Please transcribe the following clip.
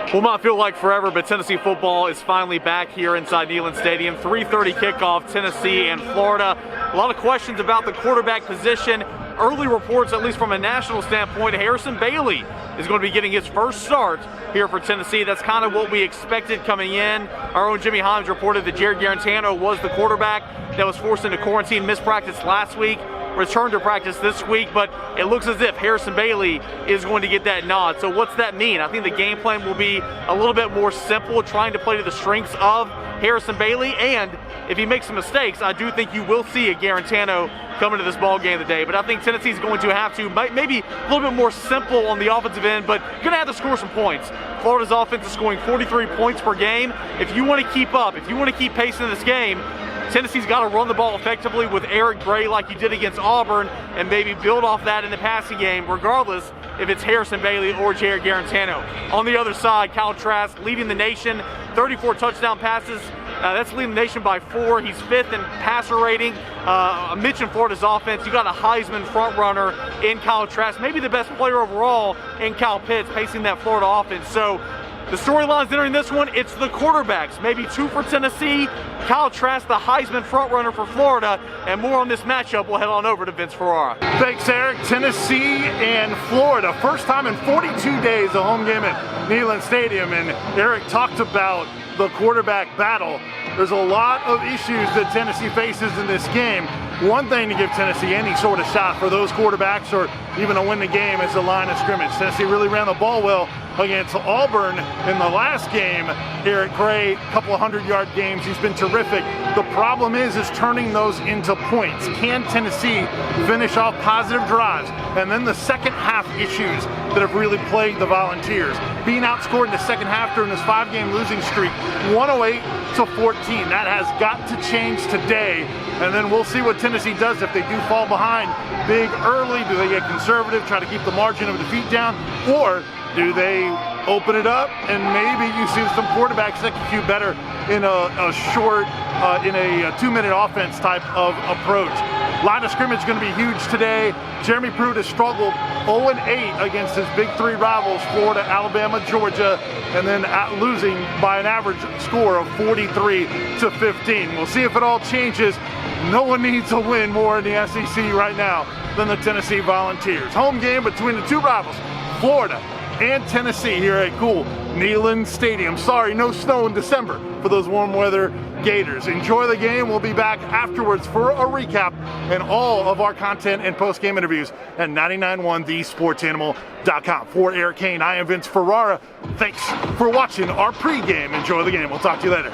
Well, it might feel like forever, but Tennessee football is finally back here inside Neyland Stadium. 3:30 kickoff, Tennessee and Florida. A lot of questions about the quarterback position. Early reports, at least from a national standpoint, Harrison Bailey is going to be getting his first start here for Tennessee. That's kind of what we expected coming in. Our own Jimmy Himes reported that Jared Garantano was the quarterback that was forced into quarantine, missed practice last week, returned to practice this week, but it looks as if Harrison Bailey is going to get that nod. So what's that mean? I think the game plan will be a little bit more simple, trying to play to the strengths of Harrison Bailey, and if he makes some mistakes, I do think you will see a Garantano come into this ball game today. But I think Tennessee's going to have to maybe a little bit more simple on the offensive end, but going to have to score some points. Florida's offense is scoring 43 points per game. If you want to keep up, if you want to keep pace in this game, Tennessee's got to run the ball effectively with Eric Gray like you did against Auburn and maybe build off that in the passing game, regardless if it's Harrison Bailey or Jared Garantano. On the other side, Kyle Trask leading the nation, 34 touchdown passes. That's leading the nation by 4. He's 5th in passer rating. I mentioned Florida's offense. You got a Heisman front runner in Kyle Trask, maybe the best player overall in Kyle Pitts, pacing that Florida offense. So the storylines entering this one, it's the quarterbacks. Maybe 2 for Tennessee, Kyle Trask, the Heisman frontrunner for Florida, and more on this matchup. We'll head on over to Vince Ferrara. Thanks, Eric. Tennessee and Florida. First time in 42 days, a home game at Neyland Stadium, and Eric talked about the quarterback battle. There's a lot of issues that Tennessee faces in this game. One thing to give Tennessee any sort of shot for those quarterbacks or even to win the game is the line of scrimmage. Tennessee really ran the ball well against Auburn in the last game. Eric Gray, a couple of 100-yard games. He's been terrific. The problem is turning those into points. Can Tennessee finish off positive drives? And then the second half issues that have really plagued the Volunteers. Being outscored in the second half during this 5-game losing streak, 108-14. That has got to change today. And then we'll see what Tennessee does if they do fall behind big early. Do they get conservative, try to keep the margin of defeat down? Or do they open it up and maybe you see some quarterbacks execute better in a short, in a 2-minute offense type of approach? Line of scrimmage is going to be huge today. Jeremy Pruitt has struggled 0-8 against his big 3 rivals, Florida, Alabama, Georgia, and then losing by an average score of 43-15. We'll see if it all changes. No one needs to win more in the SEC right now than the Tennessee Volunteers. Home game between the 2 rivals, Florida and Tennessee, here at cool Neyland Stadium. Sorry, no snow in December for those warm weather Gators. Enjoy the game. We'll be back afterwards for a recap and all of our content and post-game interviews at 991thesportsanimal.com. For Eric Kane, I am Vince Ferrara. Thanks for watching our pregame. Enjoy the game. We'll talk to you later.